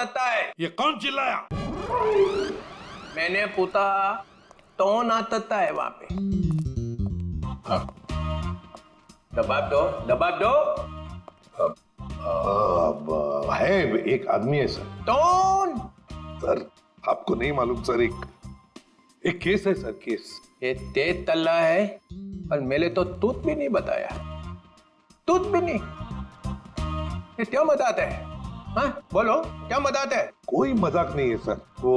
आतता है। ये कौन चिल्लाया? मैंने पूछा कौन आतता है वहां पे। दबाव दो, दबाव दो। है एक आदमी है सर। कौन? सर आपको नहीं मालूम सर, एक केस है सर, केस। ये तेज तल्ला है और मेरे तो तूत भी नहीं बताया, तूत भी नहीं। ये क्या मजाक है? हाँ बोलो, क्या मजाक है? कोई मजाक नहीं है सर, वो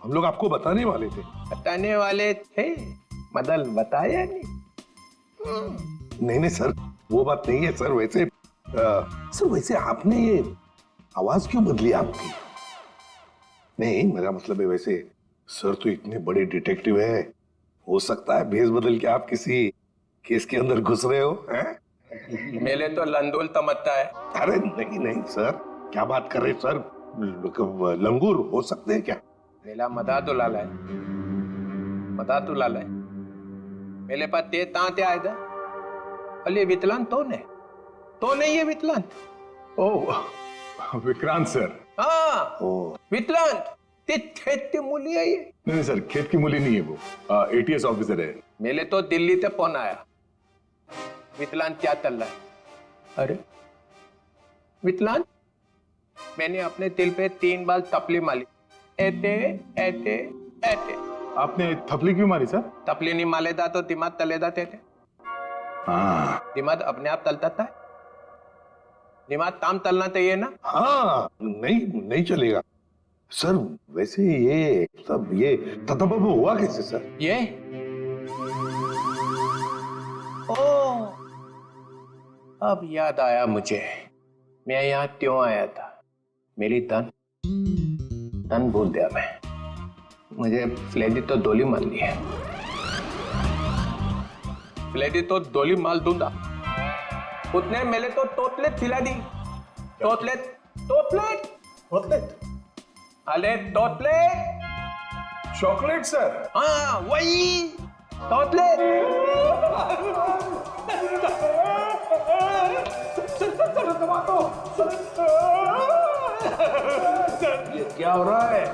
हम लोग आपको बताने वाले थे। बताने वाले थे, मदल बताया नहीं। नहीं सर, वो बात नहीं है सर। वैसे सर वैसे आपने ये आवाज क्यों बदली आपकी? नहीं मेरा मतलब है, वैसे सर तो इतने बड़े डिटेक्टिव है, हो सकता है भेस बदल के आप किसी केस के अंदर घुस रहे हो हैं? मेरे तो लंदुल तमत्ता है। अरे नहीं सर, क्या बात कर रहे सर? लंगूर हो सकते हैं क्या? मेरा मदा तो लाला है, मदा तो लाला है। मेरे पास ते तांते आए था। अले वितलान तो नहीं ये वितलान। ओह विक्रांत सर। हाँ वितलान ते खेत की मूली है ये। नहीं सर, खेत की मूली नहीं है वो, एटीएस ऑफिसर है। मेले तो दिल्ली से फोन आया, वितलान क्या चल रहा है? अरे वितलान, मैंने अपने दिल पे 3 बार तपली मारी, ऐसे ऐसे ऐसे। आपने थपली क्यों मारी सर? तपली नहीं मालेदा तो दिमाग तले जाते थे। हाँ दिमाग अपने आप तलता था, दिमाग ताम तलना चाहिए ना। हाँ नहीं चलेगा सर। वैसे ये सब ये ततबब हुआ कैसे सर? ये ओ अब याद आया मुझे, मैं यहाँ क्यों आया था। मेरी तन भूल दिया मैं। मुझे फ्लेडी तो डोली मार ली है, फ्लेडी तो डोली मार दूंगा। उसने मेरे तो टोटलेट खिला दी। टोटलेट टोटलेट टोटलेट, अरे टोटलेट चॉकलेट सर। हाँ वही टोटलेट। ये क्या हो रहा है?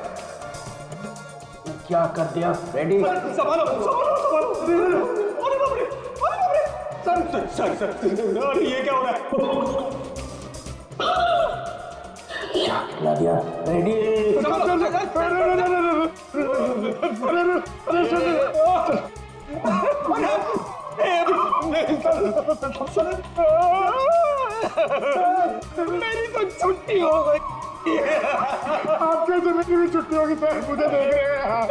क्या कर दिया फ्रेडी? संभालो संभालो संभालो। अरे बाप रे, अरे बाप रे। सर अरे ये क्या हो रहा है? क्या खिला दिया फ्रेडी? मेरी तो छुट्टी हो गई। आपके तो मेरी भी छुट्टी होगी सर, मुझे देख रहे हैं।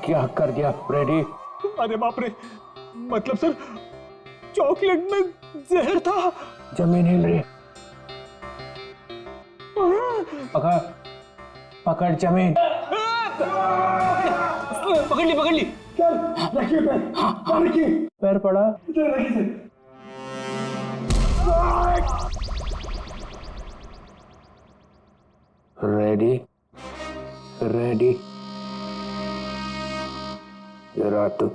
क्या कर दिया फ्रेडी? अरे बाप रे, मतलब सर चॉकलेट में जहर था। जमीन हिल रही, पकड़ जमीन। पकड़ ली। चल रखिए पैर, हाँ रखिए। पैर पड़ा। रखिए रेडी रेडी जरा तू।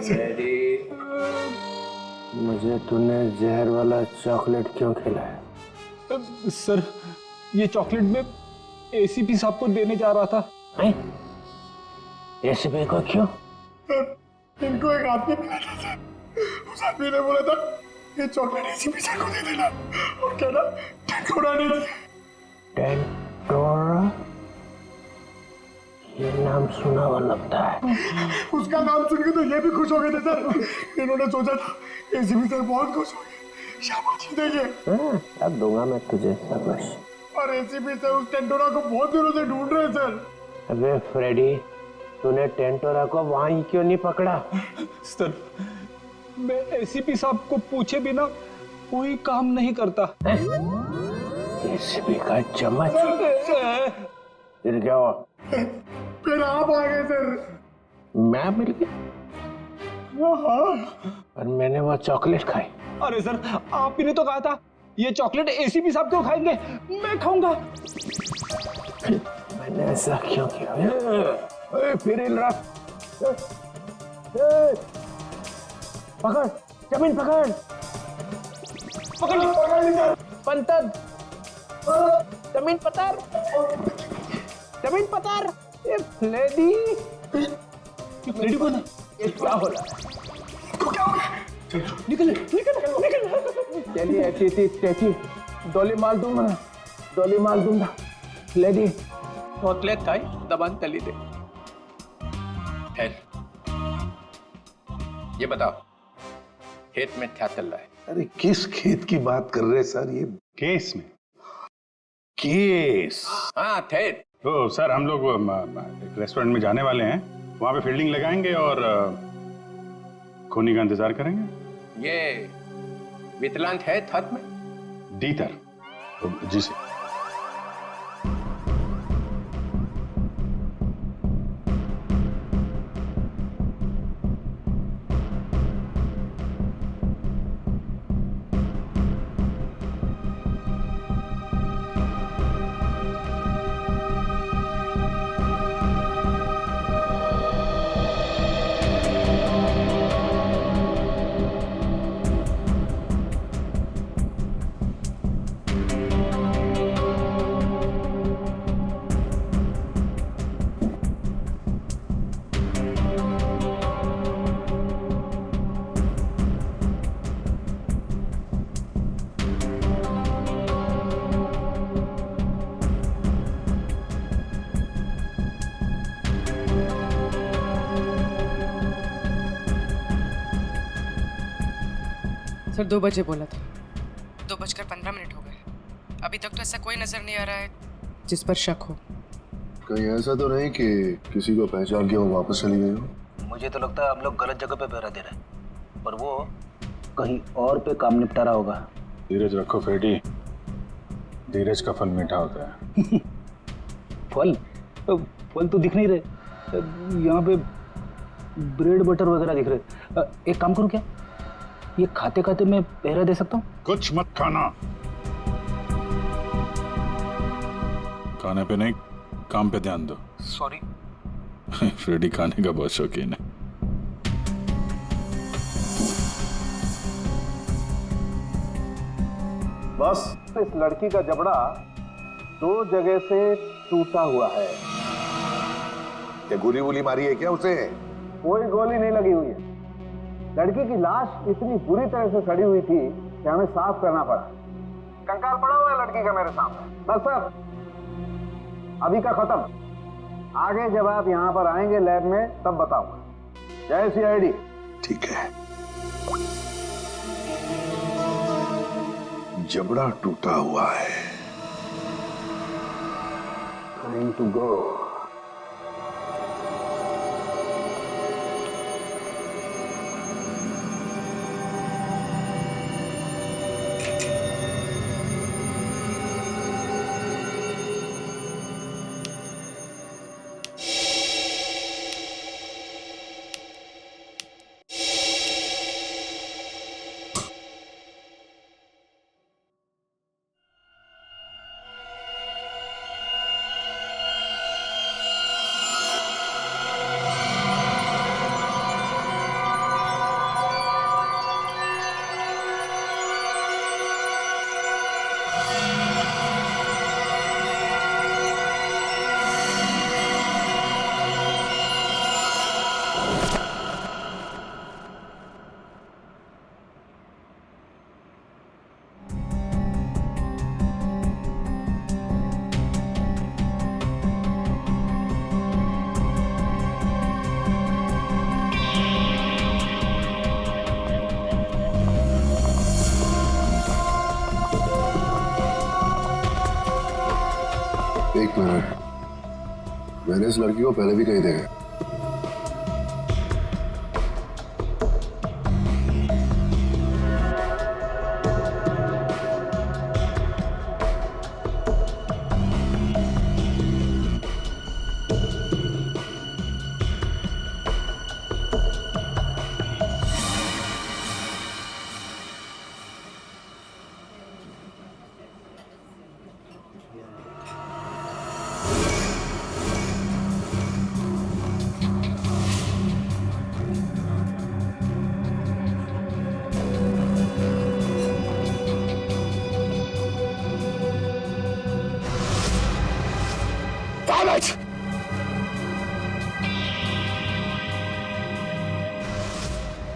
रेडी। मुझे तूने जहर वाला चॉकलेट क्यों खिलाया? सर ये चॉकलेट में एसीपी साहब को देने जा रहा था। एसीपी को क्यों? इनको एक आदमी मिला था, उस आदमी ने बोला था ये चॉकलेट एसीपी साहब को दे देना और कहना टेंटोरा ने दिया। टेंटोरा? ये नाम सुना हुआ लगता है। उसका नाम सुन के तो ये भी खुश हो गए थे सर। इन्होंने सोचा था एसीपी साहब बहुत खुश हो गए, शाबाशी देंगे। अब दूंगा मैं तुझे शाबाश। और एसीपी साहब उस टेंटोरा को बहुत दिनों से ढूंढ रहे हैं सर। अबे फ्रेडी, तूने टेंटोरा को वहीं क्यों नहीं पकड़ा? सर मैं एसीपी साहब को पूछे बिना कोई काम नहीं करता। एसीपी का चम्मच। फिर क्या हुआ? फिर आप आ गए सर। मैं मिल गया और मैंने वो चॉकलेट खाई। अरे सर आप ही ने तो कहा था ये चॉकलेट एसीपी साहब क्यों खाएंगे, मैं खाऊंगा। मैंने ऐसा क्यों किया? फिर हिल रहा, पकड़, जमीन पकड़, पंतर, जमीन पतर, जमीन पतर। लेडी, लेडी कौन है? ये क्या हो रहा है? निकल, निकल, निकल। चलिए ऐसी डोली मार दूंगा, डोली मार दूंगा। लेडी, होतले थाई दबान तली दे। ये बताओ, खेत में क्या चल रहा है? अरे किस खेत की बात कर रहे हैं सर? ये केस में। केस? हाँ थे। तो सर हम लोग एक रेस्टोरेंट में जाने वाले हैं, वहां पे फील्डिंग लगाएंगे और खूनी का इंतजार करेंगे। ये विकलांग है छत में? डीतर जी सर। सर 2 बजे बोला था। 2:15 हो गए। अभी तक तो ऐसा कोई नजर नहीं आ रहा है जिस पर शक हो। कहीं ऐसा तो नहीं कि किसी को पहचान के वो वापस चली गई हो? मुझे तो लगता है हम लोग गलत जगह पे पहरा दे रहे हैं, पर वो कहीं और पे काम निपटा रहा होगा। धीरज रखो फेडी, धीरज का फल मीठा होता है। फल? फल तो दिख नहीं रहे यहाँ पे, ब्रेड बटर वगैरह दिख रहे। एक काम करूँ क्या, ये खाते खाते मैं पहरा दे सकता हूँ? कुछ मत खाना। खाने पे नहीं, काम पे ध्यान दो। सॉरी। फ्रेडी खाने का बहुत शौकीन है। बस इस लड़की का जबड़ा 2 जगह से टूटा हुआ है। क्या गोली वोली मारी है क्या उसे? कोई गोली नहीं लगी हुई है। लड़की की लाश इतनी बुरी तरह से सड़ी हुई थी कि हमें साफ करना पड़ा। कंकाल पड़ा हुआ है लड़की का मेरे सामने। बस सर, अभी का खत्म। आगे जब आप यहाँ पर आएंगे लैब में तब बताऊंगा। जय सीआईडी। ठीक है। जबड़ा टूटा हुआ है। Time to go. एक मिनट, मैंने इस लड़की को पहले भी कहीं देखा।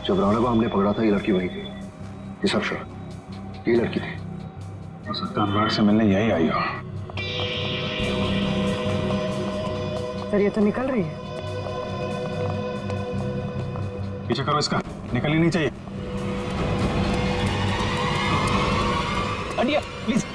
जब राणा को हमने पकड़ा था ये लड़की वही थी। ये सब श्योर, ये लड़की थी। हो सकता है अनुराग से मिलने यही आई हो। सर ये तो निकल रही है। पीछे करो इसका, निकल ही नहीं चाहिए। हटिए प्लीज।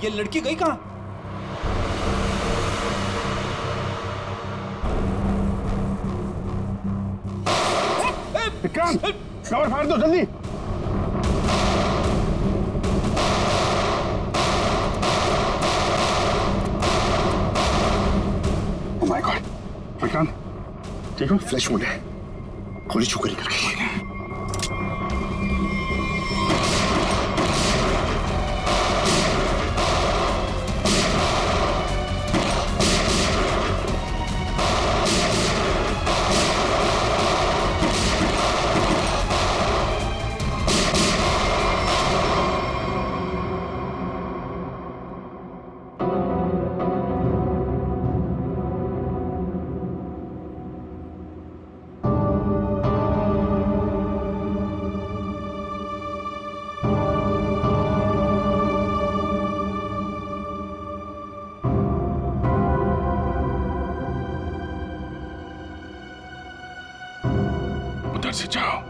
ये लड़की गई कहाँ? विक्रांत, कवर फाड़ दो जल्दी। ओह माय गॉड, विक्रांत ठीक हो? फ्लैश मोड है, गोली छू कर निकल गई। उधर से जाओ।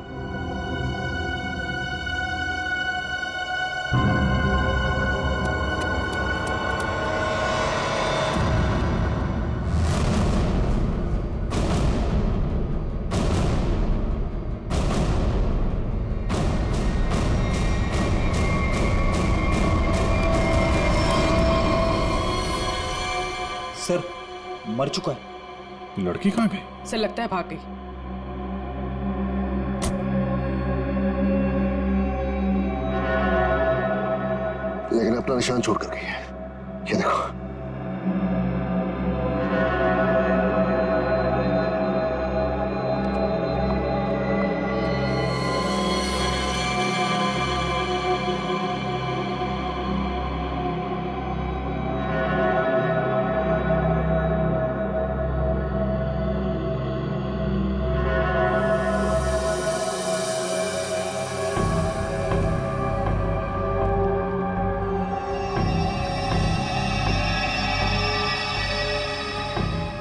सर मर चुका है। लड़की कहाँ गई? सर लगता है भाग गई। लेकिन अपना निशान छोड़ कर गई है, ये देखो।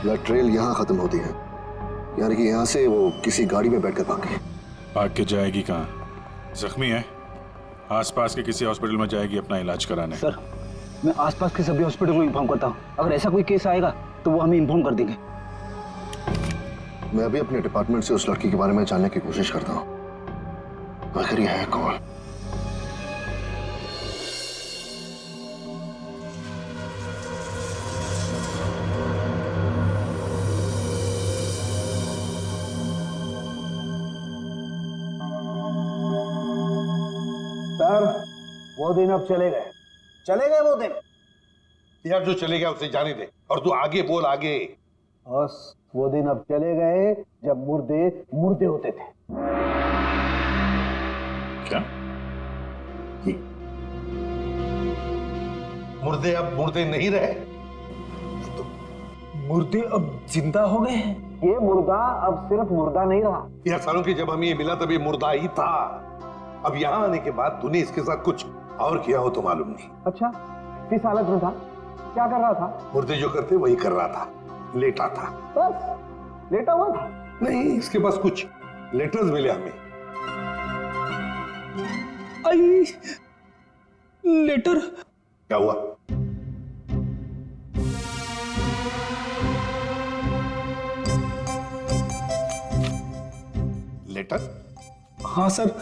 ब्लड ट्रेल यहाँ खत्म होती है, यानी कि यहाँ से वो किसी गाड़ी में बैठकर भाग गई। भाग के जाएगी कहाँ? जख्मी है, आसपास के किसी हॉस्पिटल में जाएगी अपना इलाज कराने। सर मैं आसपास के सभी हॉस्पिटल को इन्फॉर्म करता हूँ, अगर ऐसा कोई केस आएगा तो वो हमें इन्फॉर्म कर देंगे। मैं अभी अपने डिपार्टमेंट से उस लड़की के बारे में जानने की कोशिश करता हूँ। आखिर ये है कौन? सर वो दिन अब चले गए वो दिन। यार जो चले गया उसे जाने दे, और तू आगे बोल, आगे। बस वो दिन अब चले गए जब मुर्दे मुर्दे होते थे। क्या? मुर्दे अब मुर्दे नहीं रहे, मुर्दे अब जिंदा हो गए हैं। ये मुर्दा अब सिर्फ मुर्दा नहीं रहा। यार सालों की जब हमें ये मिला तब ये मुर्दा ही था। अब यहाँ आने के बाद तूने इसके साथ कुछ और किया हो तो मालूम नहीं। अच्छा किस हालत में था, क्या कर रहा था? मुर्दे जो करते वही कर रहा था, लेटा था। बस लेटा हुआ था? नहीं, इसके पास कुछ लेटर्स मिले हमें। आई लेटर? क्या हुआ? लेटर? हाँ सर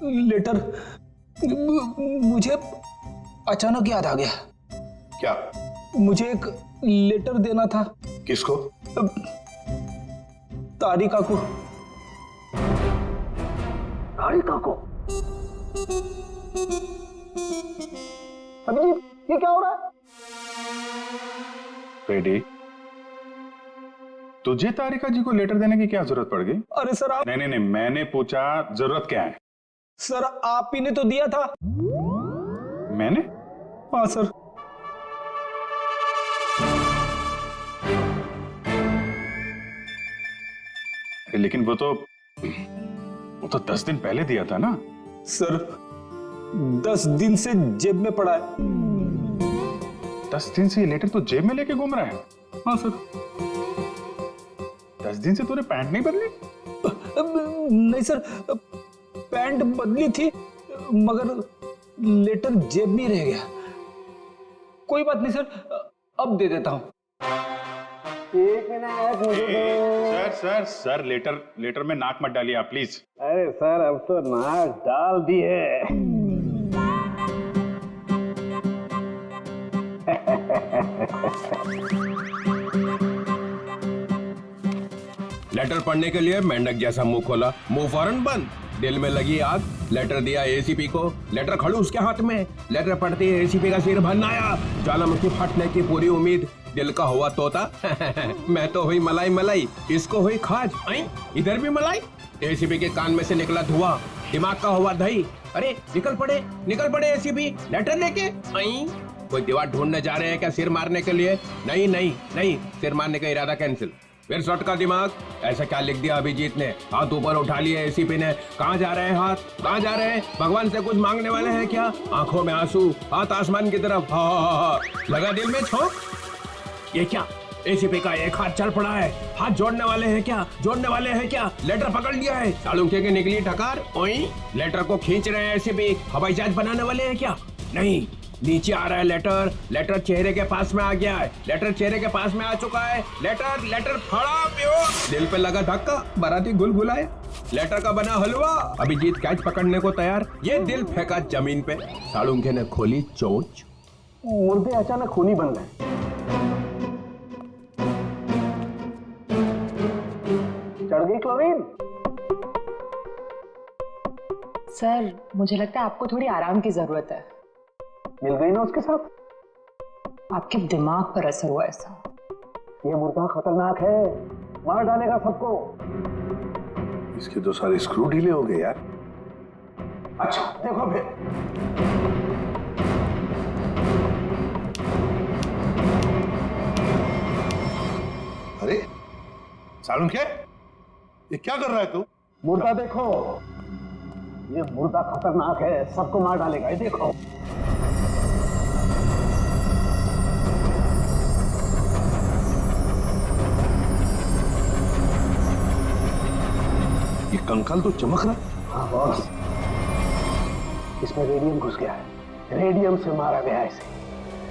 लेटर। मुझे अचानक याद आ गया। क्या? मुझे एक लेटर देना था। किसको? तारिका को। तारिका को? अभिजीत, ये क्या हो रहा है? बेटी, तुझे तारिका जी को लेटर देने की क्या जरूरत पड़ गई? अरे सर आप। नहीं, मैंने पूछा जरूरत क्या है। सर आप ही ने तो दिया था। मैंने? हाँ सर। अरे लेकिन वो तो 10 दिन पहले दिया था ना। सर 10 दिन से जेब में पड़ा है। 10 दिन से ये लेटर तो जेब में लेके घूम रहा है? हाँ सर। 10 दिन से तूने पैंट नहीं बदली? नहीं सर, पैंट बदली थी मगर लेटर जेब में रह गया। कोई बात नहीं सर, अब दे देता हूं। एक मिनट मुझे दो। सर लेटर में नाक मत डालिए आप प्लीज। अरे सर अब तो नाक डाल दिए। लेटर पढ़ने के लिए मेंढक जैसा मुंह खोला, मुंह फौरन बंद। दिल में लगी आग। लेटर दिया एसीपी को, लेटर खड़ूस के हाथ में। लेटर पढ़ते ही एसीपी का सिर भरना आया। ज्वालामुखी फटने की पूरी उम्मीद। दिल का हुआ तोता। मैं तो हुई मलाई मलाई, इसको हुई खाज। इधर भी मलाई। एसीपी के कान में से निकला धुआं, दिमाग का हुआ दही। अरे निकल पड़े एसीपी लेटर लेके। कोई दीवार ढूंढने जा रहे हैं क्या सिर मारने के लिए? नहीं, सिर मारने का इरादा कैंसिल। फिर शॉट का दिमाग। ऐसा क्या लिख दिया अभिजीत ने? हाथ ऊपर उठा लिए एसीपी ने। कहाँ जा रहे हैं हाथ? कहाँ जा रहे हैं? भगवान से कुछ मांगने वाले हैं क्या? आंखों में आंसू, हाथ आसमान की तरफ। हा। लगा दिल में छोंक। ये क्या? एसीपी का एक हाथ चल पड़ा है। हाथ जोड़ने वाले हैं क्या? लेटर पकड़ लिया है। सालुंखे की निकली ठकार। ओई लेटर को खींच रहे हैं एसीपी। हवाई जहाज बनाने वाले हैं क्या? नहीं, नीचे आ रहा है लेटर चेहरे के पास में आ गया है। लेटर चेहरे के पास में आ चुका है। लेटर फड़ा प्यो। दिल पे लगा धक्का, बाराती गुलगुलाए। लेटर का बना हलवा। अभिजीत कैच पकड़ने को तैयार। ये दिल फेंका जमीन पे। सालुंखे ने खोली चोंच। मुर्दे अचानक खूनी बन गए। चढ़ गई क्लोरीन। सर मुझे लगता है आपको थोड़ी आराम की जरूरत है। मिल गई ना उसके साथ? आपके दिमाग पर असर हुआ ऐसा। ये मुर्दा खतरनाक है, मार डालेगा सबको। इसके तो सारे स्क्रू ढीले हो गए यार। अच्छा देखो फिर। अरे सालुंखे, ये क्या कर रहा है तू? मुर्दा देखो, ये मुर्दा खतरनाक है, सबको मार डालेगा। ये देखो। ये कंकाल तो चमक रहा है। हाँ बॉस, इसमें रेडियम घुस गया है। रेडियम से मारा गया है इसे।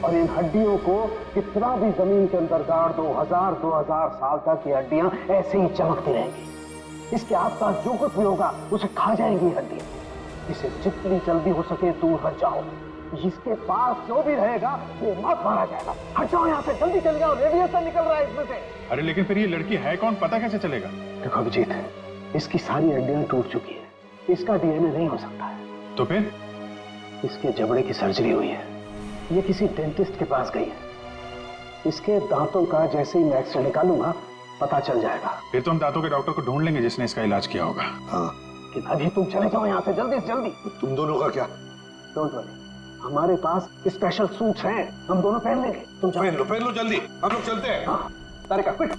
और इन हड्डियों को कितना भी जमीन के अंदर गाड़ दो, 2000 साल तक ये हड्डियां ऐसे ही चमकती रहेंगी। इसके आसपास जो कुछ भी होगा उसे खा जाएंगी हड्डियां। इसे जितनी जल्दी हो सके दूर हट जाओ। इसके पास जो भी रहेगा वो मत मारा जाएगा। हट जाओ यहाँ से, जल्दी चल जाओ। रेडिएशन निकल रहा है इसमें से। अरे लेकिन फिर ये लड़की है कौन, पता कैसे चलेगा? देखो अभिजीत, इसकी सारी हड्डियां टूट चुकी है। इसका डीएनए नहीं हो सकता है। तो फिर? इसके जबड़े की सर्जरी हुई है। ये किसी डेंटिस्ट के पास गई है। इसके दांतों का जैसे ही मैं एक्सरे निकालूंगा पता चल जाएगा। फिर तो हम दांतों के डॉक्टर को ढूंढ लेंगे जिसने इसका इलाज किया होगा। हाँ, कि अभी तुम चले जाओ यहाँ से जल्दी से जल्दी। तुम दोनों का क्या? डोंट वरी, हमारे पास स्पेशल सूट्स हैं, हम दोनों पहन लेंगे। तुम जाओ। पहन लो जल्दी, हम लोग चलते हैं। हाँ, तारिका क्विक।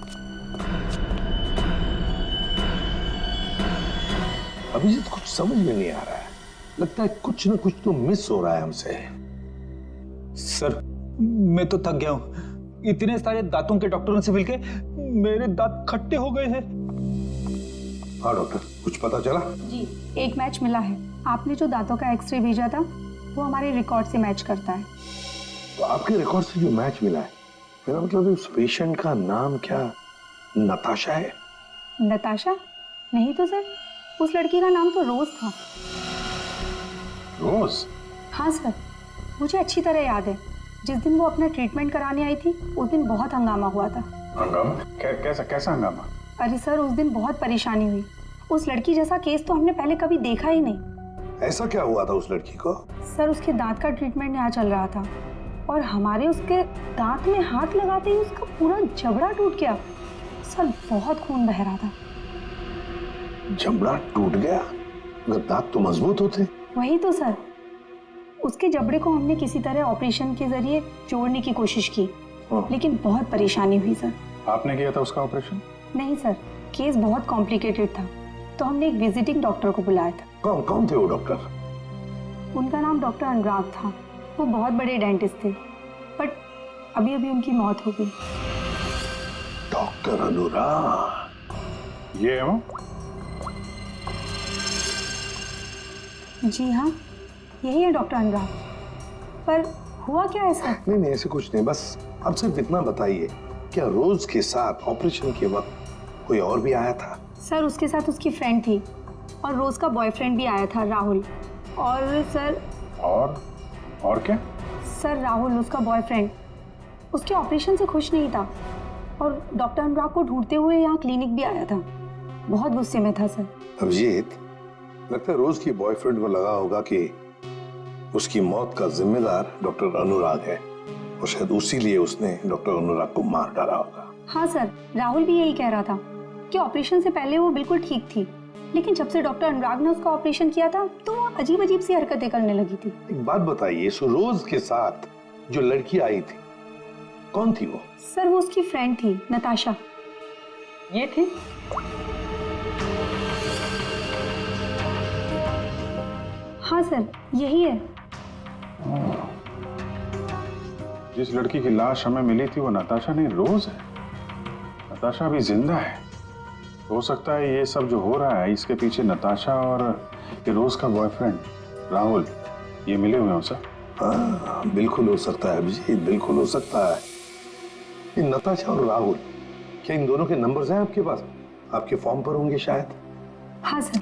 अभिजीत कुछ समझ में नहीं आ रहा है। लगता है कुछ ना कुछ तो मिस हो रहा है हमसे। सर मैं तो थक गया हूँ। इतने सारे दांतों के डॉक्टरों से मिलके मेरे दांत खट्टे हो गए हैं। हाँ डॉक्टर, कुछ पता चला? जी, एक मैच मिला है। आपने जो दांतों का एक्सरे भेजा था वो हमारे रिकॉर्ड से मैच करता है। तो आपके रिकॉर्ड से जो मैच मिला है, मेरा मतलब उस पेशेंट का नाम क्या नताशा है? नताशा? नहीं तो सर, उस लड़की का नाम तो रोज था। रोज? हाँ सर, मुझे अच्छी तरह याद है। जिस दिन वो अपना ट्रीटमेंट कराने आई थी उस दिन बहुत हंगामा हुआ था। हंगामा? कैसा हंगामा? अरे सर, उस दिन बहुत परेशानी हुई। उस लड़की जैसा केस तो हमने पहले कभी देखा ही नहीं। ऐसा क्या हुआ था उस लड़की को? सर, उसके दांत का ट्रीटमेंट यहाँ चल रहा था और हमारे उसके दांत में हाथ लगाते ही उसका पूरा जबड़ा टूट गया। सर, बहुत खून बह रहा था। जबड़ा टूट गया? मगर दांत तो मजबूत होते। वही तो सर, उसके जबड़े को हमने किसी तरह ऑपरेशन के जरिए जोड़ने की कोशिश की, लेकिन बहुत परेशानी हुई सर। आपने किया था उसका ऑपरेशन? नहीं सर, केस बहुत कॉम्प्लिकेटेड था, तो हमने एक विजिटिंग डॉक्टर को बुलाया था। कौन कौन थे वो डॉक्टर? उनका नाम डॉक्टर अनुराग था। वो बहुत बड़े डेंटिस्ट थे, बट अभी अभी उनकी मौत हो गई। डॉक्टर अनुराग? ये है वो? जी हाँ, यही है डॉक्टर अनुराग। पर हुआ क्या है सर? नहीं ऐसे कुछ नहीं, बस अब सिर्फ इतना बताइए, क्या रोज के साथ ऑपरेशन के वक्त कोई और भी आया था? सर, उसके साथ उसकी फ्रेंड थी और रोज का बॉयफ्रेंड भी आया था, राहुल। और सर और क्या? सर, राहुल उसका बॉयफ्रेंड उसके ऑपरेशन से खुश नहीं था और डॉक्टर अनुराग को ढूंढते हुए यहाँ क्लिनिक भी आया था। बहुत गुस्से में था सर। अभिजीत, लगता है रोज की बॉयफ्रेंड को लगा होगा कि उसकी मौत का जिम्मेदार डॉक्टर अनुराग है और शायद उसी लिए उसने डॉक्टर अनुराग को मार डाला होगा। हाँ सर, राहुल भी यही कह रहा था कि ऑपरेशन से पहले वो बिल्कुल ठीक थी, लेकिन जब से डॉक्टर अनुराग ने उसका ऑपरेशन किया था तो वो अजीब अजीब सी हरकतें करने लगी थी। एक बात बताइए, रोज के साथ जो लड़की आई थी, कौन थी वो? सर, वो उसकी फ्रेंड थी, नताशा। ये थी? हाँ सर, यही है। जिस लड़की की लाश हमें मिली थी वो नताशा नहीं, रोज है। नताशा अभी जिंदा है। हो सकता है ये सब जो हो रहा है इसके पीछे नताशा और ये रोज का बॉयफ्रेंड राहुल ये मिले हुए हैं सर। हाँ, बिल्कुल हो सकता है अभिजीत, बिल्कुल हो सकता है। ये नताशा और राहुल, क्या इन दोनों के नंबर्स हैं आपके पास? आपके फॉर्म पर होंगे शायद। हाँ सर।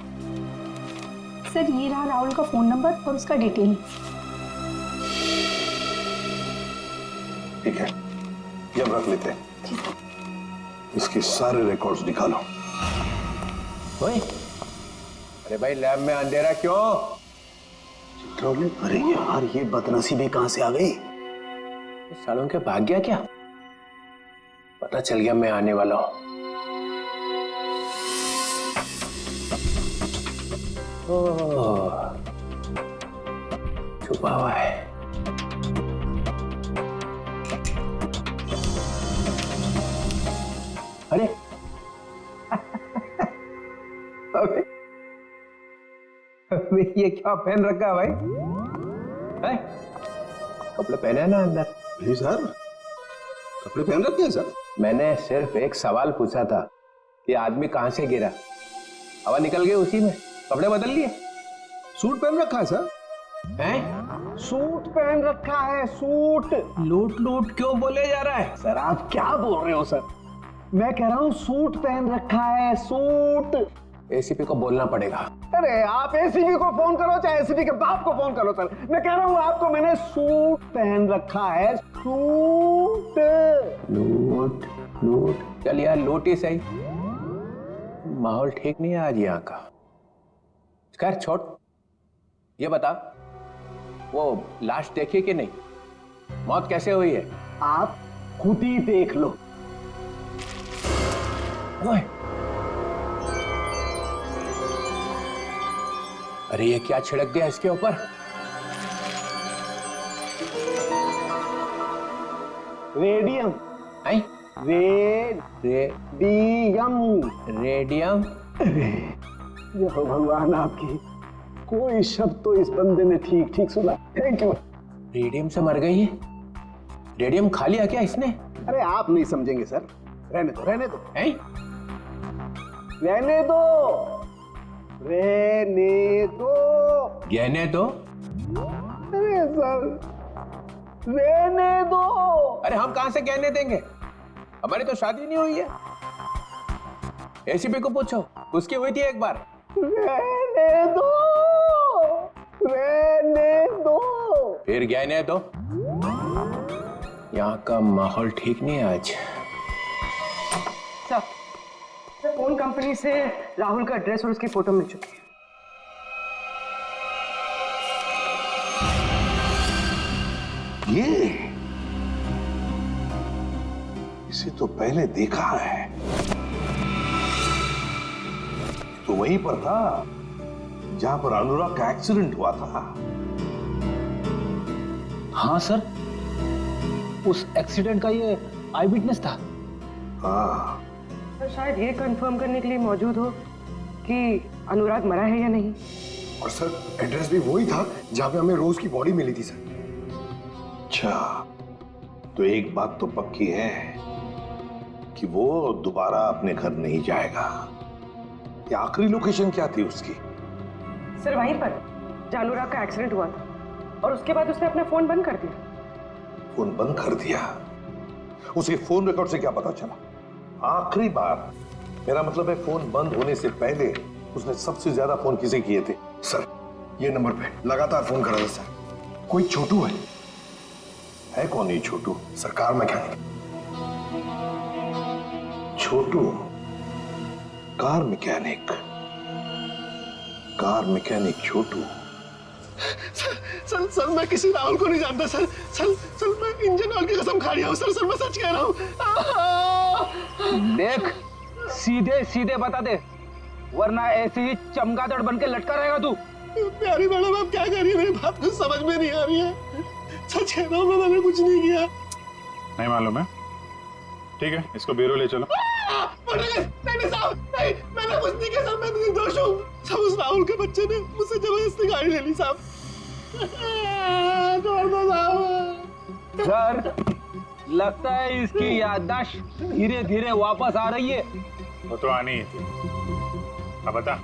सर, ये रहा राहुल का फोन नंबर और उसका डिटेल। ठीक है, ये अब रख लेते हैं। इसके सारे रिकॉर्ड्स निकालो। ओए, अरे भाई, लैब में अंधेरा क्यों? अरे यार, ये बदनसीबी कहां से आ गई? सालों के भाग गया क्या? पता चल गया मैं आने वाला हूं। छुपा हुआ है। अरे अबे ये क्या पहन रखा है भाई? है? कपड़े पहने हैं ना अंदर? नहीं सर, कपड़े पहन रखे हैं सर। मैंने सिर्फ एक सवाल पूछा था, ये आदमी कहां से गिरा? हवा निकल गई उसी में, कपड़े बदल लिए? सूट पहन रखा है सर। हैं? सूट पहन रखा है, सूट। लूट लूट क्यों बोले जा रहा है? सर, आप क्या बोल रहे हो सर? मैं कह रहा हूँ सूट पहन रखा है, सूट। एसीपी को बोलना पड़ेगा। अरे आप एसीपी को फोन करो चाहे एसीपी के बाप को फोन करो सर, मैं कह रहा हूँ आपको, मैंने सूट पहन रखा है, सूट। लूट लूट, चल यार लूट ही सही। माहौल ठीक नहीं है आज यहाँ का। खैर छोड़, ये बता, वो लाश देखी कि नहीं? मौत कैसे हुई है? आप खुद ही देख लो। ओए, अरे ये क्या छिड़क दिया इसके ऊपर? रेडियम। हैं? रेडियम। रेडियम? ये हो भगवान आपकी, कोई शब्द तो इस बंदे ने ठीक ठीक सुना। Thank you. रेडियम से मर गई है? रेडियम खा लिया क्या इसने? अरे आप नहीं समझेंगे सर, रहने दो रहने दो। हैं? रहने दो रहने दो। गहने तो? अरे सर, रहने दो। अरे हम कहां से गहने देंगे? हमारी तो शादी नहीं हुई है। एसीपी को पूछो, उसकी हुई थी एक बार। रहने दो, रहने दो। फिर गहने दो। यहाँ का माहौल ठीक नहीं है आज। फोन कंपनी से राहुल का एड्रेस और उसकी फोटो मिल चुकी है। ये इसे तो पहले देखा है, तो वहीं पर था जहां पर अनुराग का एक्सीडेंट हुआ था। हाँ सर, उस एक्सीडेंट का ये आई विटनेस था। हाँ, तो शायद ये कंफर्म करने के लिए मौजूद हो कि अनुराग मरा है या नहीं। और सर एड्रेस भी वही था जहां पे हमें रोज की बॉडी मिली थी सर। अच्छा, तो एक बात तो पक्की है कि वो दोबारा अपने घर नहीं जाएगा। ये आखिरी लोकेशन क्या थी उसकी? सर वहीं पर जहां अनुराग का एक्सीडेंट हुआ था, और उसके बाद उसने अपना फोन बंद कर दिया। फोन बंद कर दिया? उसे फोन रिकॉर्ड से क्या पता चला? आखिरी बार, मेरा मतलब है फोन बंद होने से पहले उसने सबसे ज्यादा फोन किसे किए थे? सर ये नंबर पे लगातार फोन कर रहा था सर। कोई छोटू है कौन ये छोटू? सरकार मैकेनिक। छोटू कार मैकेनिक? कार मैकेनिक छोटू? सर मैं किसी राहुल को नहीं जानता सर। सर मैं इंजन ऑयल की कसम खा रहा हूँ सर मैं सच कह रहा हूँ। देख, सीधे सीधे बता दे, वरना ऐसे ही चमगादड़ बन के लटका रहेगा तू। प्यारी मैडम आप क्या कर रही है? मेरी बात कुछ समझ में नहीं आ रही है। सच कह रहा हूँ मैंने कुछ नहीं किया। नहीं मालूम है? ठीक है, इसको ब्यूरो ले चलो। नहीं साहब, नहीं मैंने कुछ नहीं किया सर, मैं निर्दोष हूँ। सब उस राहुल के बच्चे ने मुझसे जबरदस्ती गाड़ी ले ली साहब। छोड़ दो साहब। सर, लगता है इसकी याददाश्त धीरे धीरे वापस आ रही है। वो तो आनी ही थी। अब बता।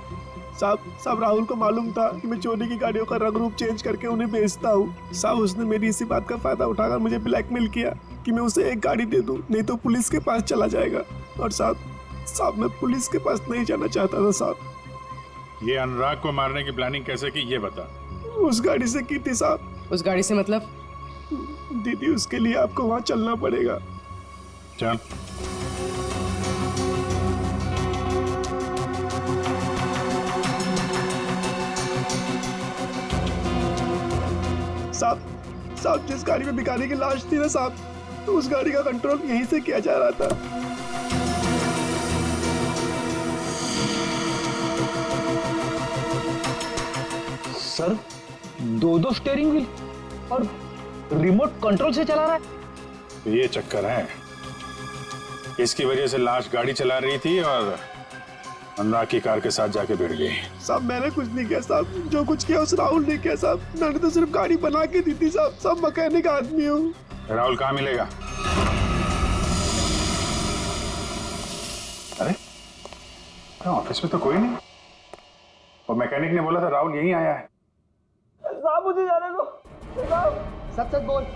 साहब राहुल को मालूम था कि मैं चोरी की गाड़ियों का रंग रूप चेंज करके उन्हें बेचता हूँ। साहब उसने मेरी इसी बात का फायदा उठाकर मुझे ब्लैकमेल किया कि मैं उसे एक गाड़ी दे दूं, नहीं तो पुलिस के पास चला जाएगा। और साहब मैं पुलिस के पास नहीं जाना चाहता था साहब। ये अनुराग को मारने की प्लानिंग कैसे की ये बता। उस गाड़ी से की थी साहब। उस गाड़ी से मतलब? दीदी उसके लिए आपको वहां चलना पड़ेगा। चल। साहब जिस गाड़ी में भिखारी की लाश थी ना साहब, तो उस गाड़ी का कंट्रोल यहीं से किया जा रहा था। सर, दो स्टीयरिंग व्हील और रिमोट कंट्रोल से चला रहा है। तो ये चक्कर है, इसकी वजह से लाश गाड़ी चला रही थी और अनुराग की कार के साथ जाके भिड़ गई। साहब मैंने कुछ नहीं किया साहब, जो कुछ किया उस राहुल ने किया साहब। मैंने तो सिर्फ गाड़ी बना के दी थी साहब। सब मैकेनिक आदमी हूँ। राहुल कहाँ मिलेगा? अरे ऑफिस में तो कोई नहीं, और मैकेनिक ने बोला था राहुल यहीं आया है। साहब मुझे जाने दो साहब। सच बोल,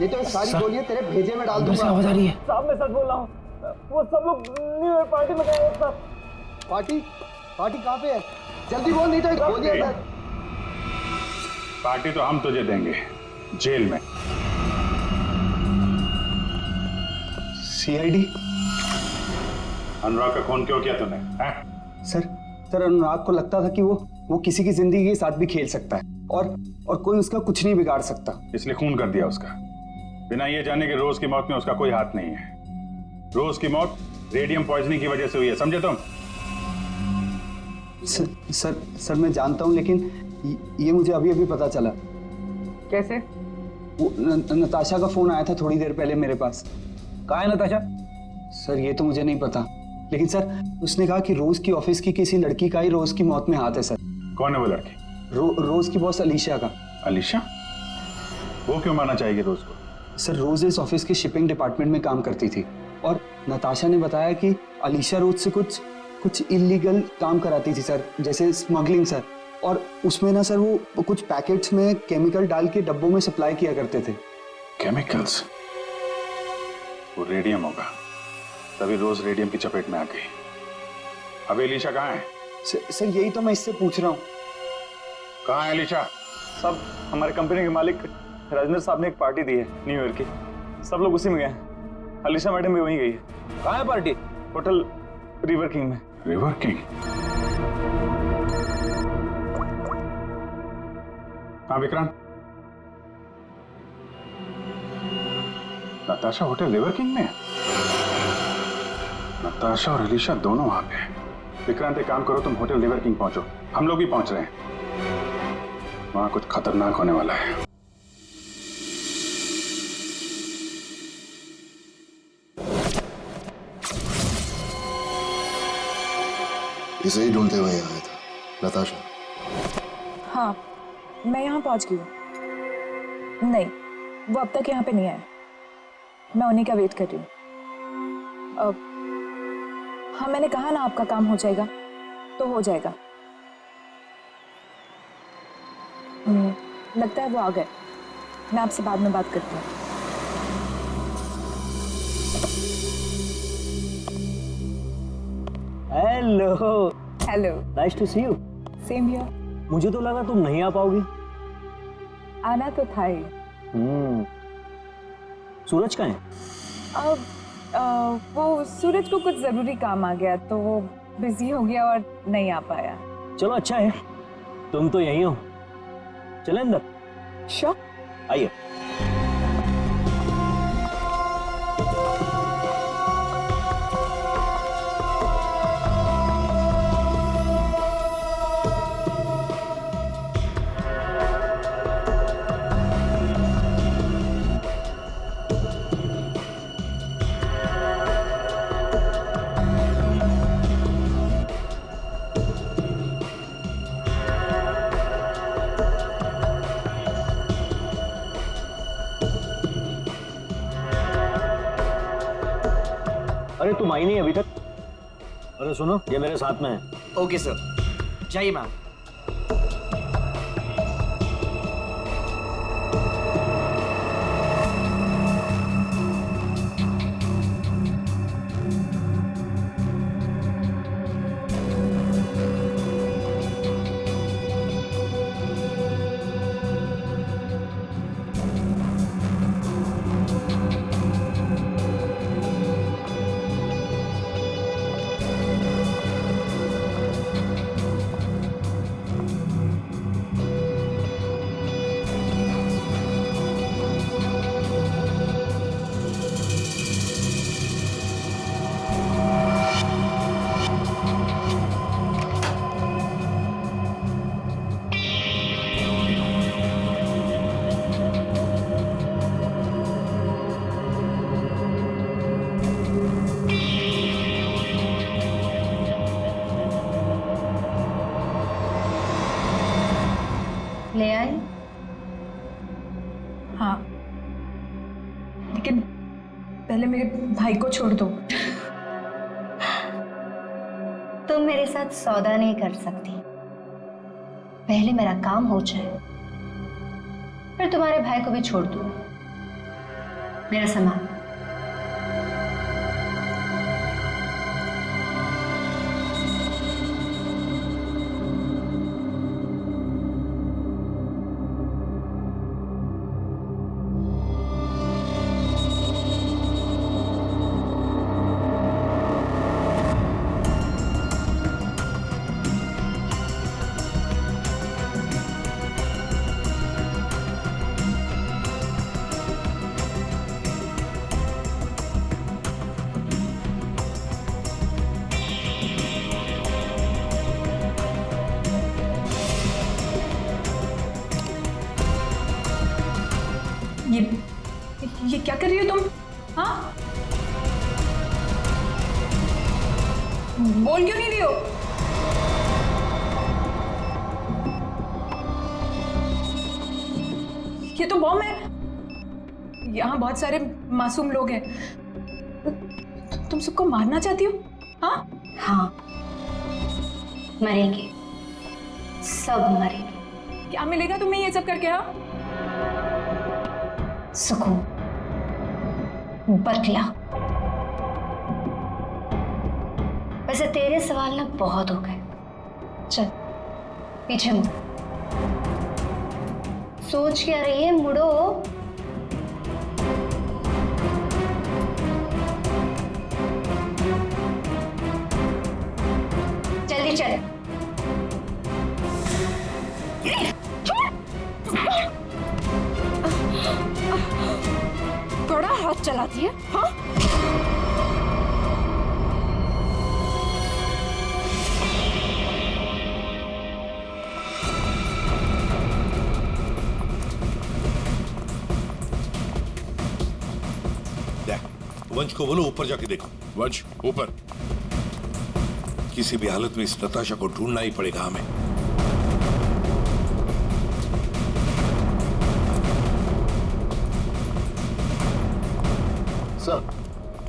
ये तो सारी गोलियां तेरे भेजे में डाल दूंगा। आवाज आ रही है। साहब मैं सच बोल रहा हूँ, वो सब लोग न्यू ईयर पार्टी में गए हैं साहब। पार्टी कहाँ पे है? जल्दी बोल, नहीं तो एक गोली अंदर। पार्टी तो हम तुझे देंगे, जेल में। सीआईडी? अनुराग का खून क्यों किया तूने? सर अनुराग को लगता था कि वो किसी की जिंदगी के साथ भी खेल सकता है और कोई उसका कुछ नहीं बिगाड़ सकता, इसलिए खून कर दिया उसका, बिना ये जाने कि रोज की मौत में उसका कोई हाथ नहीं है। रोज की मौत रेडियम पॉइजनिंग की वजह से हुई है, समझे तुम? सर मैं जानता हूं, लेकिन ये मुझे अभी अभी पता चला। कैसे? वो नताशा का फोन आया था थोड़ी देर पहले मेरे पास। कहाँ है नताशा? सर ये तो मुझे नहीं पता, लेकिन सर उसने कहा कि रोज की ऑफिस की किसी लड़की का ही रोज की मौत में हाथ है सर। कौन है वो लड़की? रोज की बॉस अलीशा का। अलीशा? वो क्यों मारना चाहेगी रोज को? सर रोज इस ऑफिस के शिपिंग डिपार्टमेंट में काम करती थी और नताशा ने बताया कि अलीशा रोज से कुछ इलीगल काम कराती थी सर, जैसे स्मगलिंग सर। और उसमें ना सर वो कुछ पैकेट्स में केमिकल डाल के डब्बों में सप्लाई किया करते थे। केमिकल्स? वो रेडियम होगा, तभी रोज रेडियम की चपेट में आ गई। अब एलिशा कहाँ है? सर यही तो मैं इससे पूछ रहा हूँ। कहाँ है एलिशा? साहब हमारे कंपनी के मालिक राजेंद्र साहब ने एक पार्टी दी है न्यू ईयर की, सब लोग उसी में गए हैं। अलीशा मैडम भी वहीं गई है। कहाँ है पार्टी? होटल रिवर किंग में। River king? हाँ Vikrant, Natasha hotel river king में है? नताशा और अलीशा दोनों वहां पे हैं। विक्रांत एक काम करो, तुम होटल रिवर किंग पहुंचो, हम लोग भी पहुंच रहे हैं। वहां कुछ खतरनाक होने वाला है। इसे ही ढूंढते हुए यहाँ आया था, नताशा। हाँ, मैं यहाँ पहुँच गई हूँ। नहीं, वो अब तक यहाँ पे नहीं आए। मैं उन्हीं का वेट कर रही हूँ। हाँ, मैंने कहा ना आपका काम हो जाएगा, तो हो जाएगा। लगता है वो आ गए। मैं आपसे बाद में बात करती हूँ। Hello. Hello. Nice to see you. Same here. मुझे तो लगा तुम नहीं आ पाओगी। आना तो था ही। सूरज कहाँ है? वो सूरज को कुछ जरूरी काम आ गया तो वो बिजी हो गया और नहीं आ पाया। चलो अच्छा है, तुम तो यहीं हो। चले अंदर? श्योर। आइए। अरे तुम आई नहीं अभी तक? अरे सुनो, ये मेरे साथ में है। ओके सर, जाइए मैम। ले आए? हाँ, लेकिन पहले मेरे भाई को छोड़ दो। तुम मेरे साथ सौदा नहीं कर सकती। पहले मेरा काम हो जाए, फिर तुम्हारे भाई को भी छोड़ दूँ। मेरा सामान। ये क्या कर रही हो तुम? हाँ, बोल क्यों नहीं रही हो? ये तो बॉम्ब है। यहाँ बहुत सारे मासूम लोग हैं। तुम सबको मारना चाहती हो? हाँ? हाँ, मरेंगे, सब मरेंगे। क्या मिलेगा तुम्हें ये सब करके? हाँ, सुकून, बदला। वैसे तेरे सवाल ना बहुत हो गए। चल पीछे मुड़। सोच क्या रही है? मुड़ो। ले चल। बड़ा हाथ चलाती है, हाँ? वंश को बोलो ऊपर जाके देखो। वंश ऊपर। किसी भी हालत में इस नताशा को ढूंढना ही पड़ेगा हमें। सर,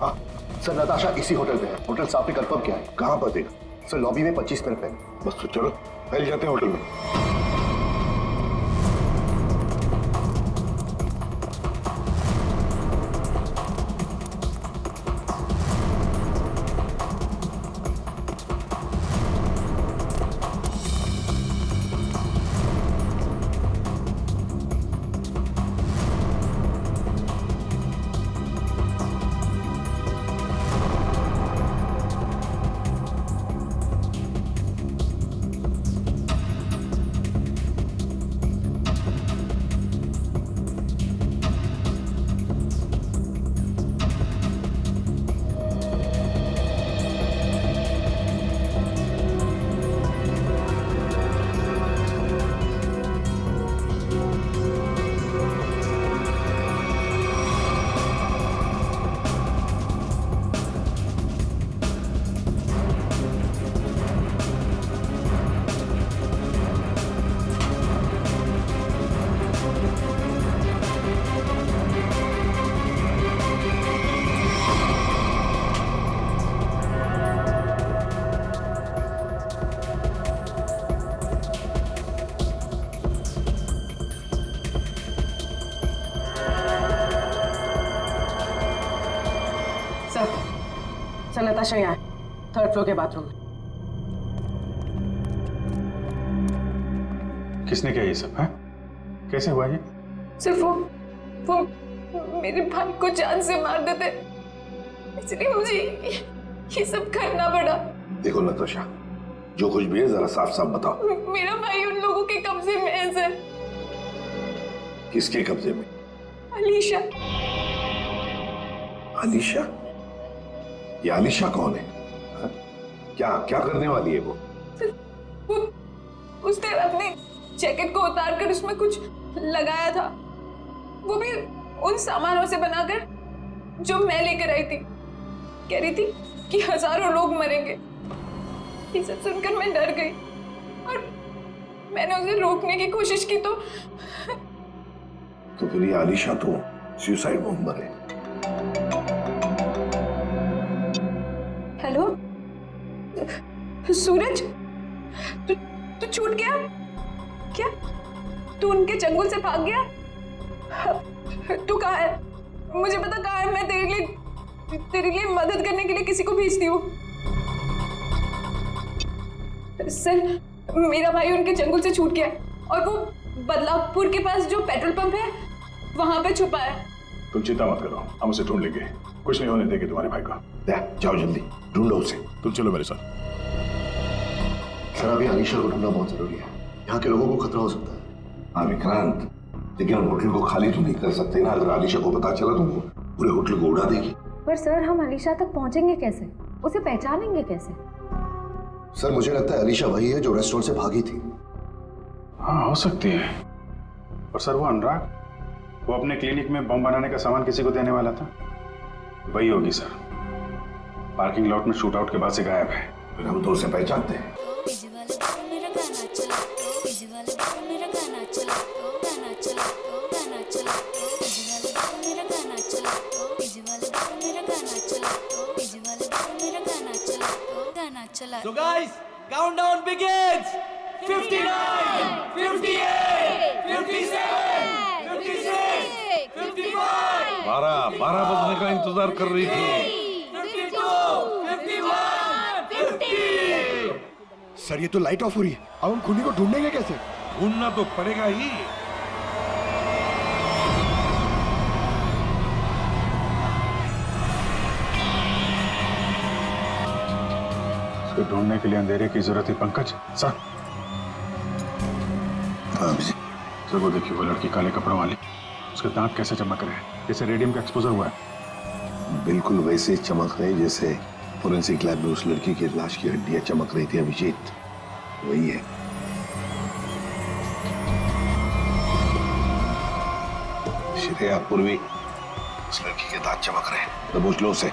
हाँ सर, नताशा इसी होटल पे है। होटल साहब ने कंफर्म किया है। कहां पर देखा? सर लॉबी में 25 मिनट पहले। बस तो चलो फैल जाते हैं होटल में। सर नताशा यहाँ है, 3rd फ्लोर के बाथरूम में। किसने किया ये सब है? कैसे हुआ ये? सिर्फ वो मेरे भाई को जान से मार देते, इसलिए मुझे ये सब करना पड़ा। देखो नताशा, जो कुछ भी है जरा साफ साफ बताओ। मेरा भाई उन लोगों के कब्जे में है सर। किसके कब्जे में? अलीशा। अलीशा? ये अलीशा कौन है? हा? क्या क्या करने वाली है वो? उसने अपने जैकेट को उतार कर उसमें कुछ लगाया था, वो भी उन सामानों से बनाकर जो मैं लेकर आई थी। कह रही थी कि हजारों लोग मरेंगे। ये सब सुनकर मैं डर गई और मैंने उसे रोकने की कोशिश की तो फिर ये अलीशा तो सुसाइड बॉम्बर है। हेलो सूरज, तू छूट गया क्या? तू उनके चंगुल से भाग गया? तू कहाँ है? मुझे पता कहाँ है। मैं तेरे लिए मदद करने के लिए किसी को भेजती हूँ। सर मेरा भाई उनके चंगुल से छूट गया और वो बदलापुर के पास जो पेट्रोल पंप है वहां पे छुपा है। तुम चिंता मत करो, हम उसे ढूंढ लेंगे। कुछ नहीं होने देंगे तुम्हारे भाई को। जाओ जल्दी ढूंढो उसे। तुम चलो मेरे साथ। सर अभी अलीशा को ढूंढना बहुत जरूरी है। यहाँ के लोगों को खतरा हो सकता है। हाँ विक्रांत, लेकिन हम होटल को खाली तो नहीं कर सकते ना। अगर अलीशा को पता चला तो वो पूरे होटल को उड़ा देगी। पर सर हम अलीशा तक पहुंचेंगे कैसे? उसे पहचानेंगे कैसे? सर मुझे लगता है अलीशा वही है जो रेस्टोरेंट से भागी थी। हाँ हो सकती है। और सर वो अनुराग, वो अपने क्लिनिक में बम बनाने का सामान किसी को देने वाला था, वही होगी सर। पार्किंग लॉट में शूट आउट के बाद से गायब है। फिर हम तो उसे पहचानते हैं। So guys, countdown begins. 59, 58, 57, 56, 55. 12 बजने का इंतजार कर रही थी। 52, 51, 50. सर ये तो लाइट ऑफ हो रही है। अब हम खूनी को ढूंढेंगे कैसे? ढूंढना तो पड़ेगा ही। उसको ढूंढने के लिए अंधेरे की जरूरत है पंकज। सर सर वो देखिए, वो लड़की काले कपड़ों वाली, उसके दांत कैसे चमक रहे हैं, जैसे रेडियम का एक्सपोजर हुआ है। बिल्कुल वैसे चमक रहे जैसे फोरेंसिक लैब में उस लड़की की लाश की हड्डियां चमक रही थी अभिजीत, वही है। श्रेया पूर्वी, उस लड़की के दांत चमक रहे हैं, तो पूछ लो उसे।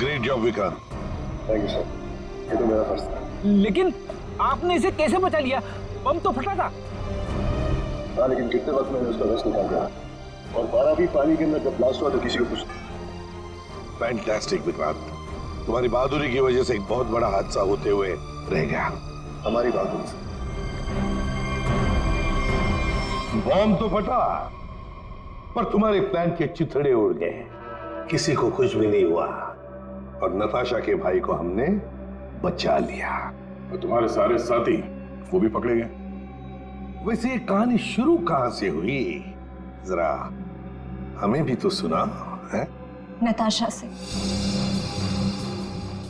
Great job Vikas. Thank you sir, ये तो मेरा फर्स्ट था। लेकिन आपने इसे कैसे बचा लिया? बम तो फटा था। हाँ, लेकिन कितने वक्त मैंने उसका रस निकाल दिया, और 12 भी पानी के अंदर जब ब्लास्ट हुआ तो किसी को कुछ। फैंटास्टिक विक्रांत, तुम्हारी बहादुरी की वजह से एक बहुत बड़ा हादसा होते हुए रह गया। हमारी बहादुरी से बॉम्ब तो फटा, पर तुम्हारे प्लान के चिथड़े उड़ गए, किसी को कुछ भी नहीं हुआ, और नताशा के भाई को हमने बचा लिया। और तुम्हारे सारे साथी वो भी पकड़े गए। वैसे ये कहानी शुरू कहां से हुई, जरा हमें भी तो सुना है। नताशा से।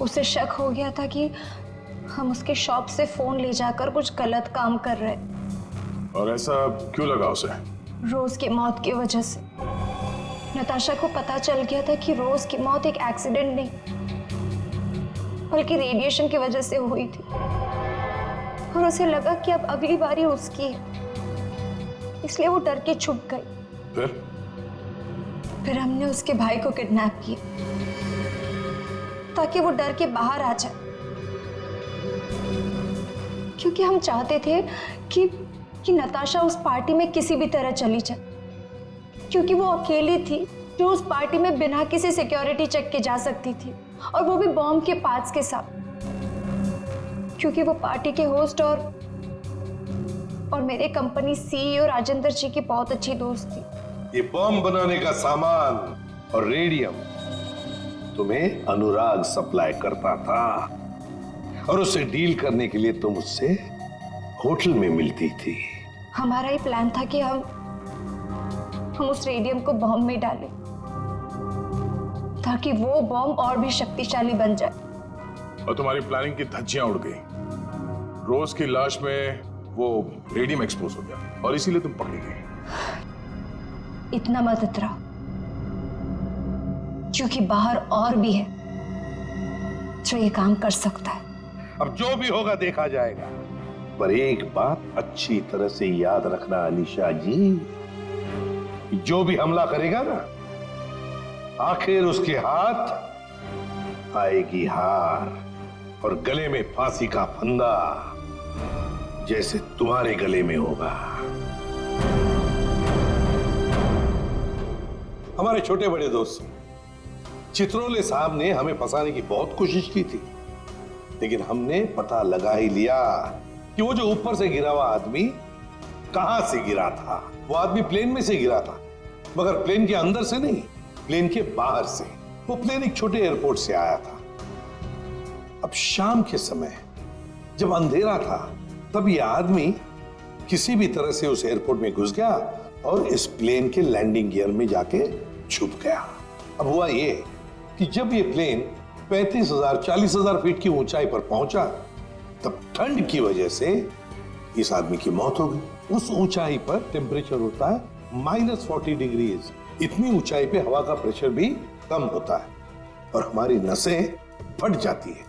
उसे शक हो गया था कि हम उसके शॉप से फोन ले जाकर कुछ गलत काम कर रहे। और ऐसा क्यों लगा उसे? रोज की मौत की वजह से। नताशा को पता चल गया था कि रोज की मौत एक एक्सीडेंट नहीं बल्कि रेडिएशन की वजह से हुई थी, और उसे लगा कि अब अगली बारी उसकी है, इसलिए वो डर के छुप गई। फिर हमने उसके भाई को किडनैप किया ताकि वो डर के बाहर आ जाए, क्योंकि हम चाहते थे कि नताशा उस पार्टी में किसी भी तरह चली जाए, क्योंकि वो अकेली थी जो उस पार्टी में बिना किसी सिक्योरिटी चेक के जा सकती थी, और वो भी बॉम्ब के पार्ट्स के साथ, क्योंकि वो पार्टी के होस्ट और मेरे कंपनी सीईओ राजेंद्र जी की बहुत अच्छी दोस्त थी। ये बॉम्ब बनाने का सामान और रेडियम तुम्हें अनुराग सप्लाई करता था, और उससे डील करने के लिए तुम उससे होटल में मिलती थी। हमारा ही प्लान था कि हम उस रेडियम को बॉम्ब में डालें ताकि वो बॉम्ब और भी शक्तिशाली बन जाए। और तुम्हारी प्लानिंग की धज्जियां उड़ गई। रोज की लाश में वो रेडियम एक्सपोज हो गया और इसीलिए तुम पकड़ी गई। इतना मत इतराओ, क्योंकि बाहर और भी है जो ये काम कर सकता है। अब जो भी होगा देखा जाएगा, पर एक बात अच्छी तरह से याद रखना अलीशा जी, जो भी हमला करेगा ना, आखिर उसके हाथ आएगी हार, और गले में फांसी का फंदा जैसे तुम्हारे गले में होगा। हमारे छोटे बड़े दोस्त चित्रोले साहब ने हमें फंसाने की बहुत कोशिश की थी, लेकिन हमने पता लगा ही लिया कि वो जो ऊपर से गिरा हुआ आदमी कहां से गिरा था। वो आदमी प्लेन में से गिरा था, मगर प्लेन के अंदर से नहीं, प्लेन के बाहर से। वो प्लेन एक छोटे एयरपोर्ट से आया था। अब शाम के समय जब अंधेरा था तब यह आदमी किसी भी तरह से उस एयरपोर्ट में घुस गया और इस प्लेन के लैंडिंग गियर में जाके छुप गया। अब हुआ ये कि जब ये प्लेन 35,000 40,000 फीट की ऊंचाई पर पहुंचा तब ठंड की वजह से इस आदमी की मौत हो गई। उस ऊंचाई पर टेम्परेचर होता है -40 डिग्रीज। इतनी ऊंचाई पे हवा का प्रेशर भी कम होता है और हमारी नसें फट जाती है।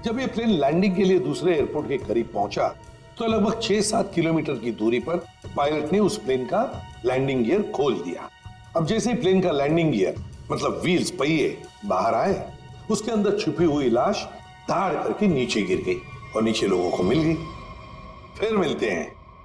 जब ये प्लेन लैंडिंग के लिए दूसरे एयरपोर्ट के करीब पहुंचा तो लगभग 6-7 किलोमीटर की दूरी पर पायलट ने उस प्लेन का लैंडिंग गियर खोल दिया। अब जैसे ही प्लेन का लैंडिंग गियर मतलब व्हील्स पहिए बाहर आए, उसके अंदर छुपी हुई लाश धाड़ करके नीचे गिर गई और नीचे लोगों को मिल गई। फिर मिलते हैं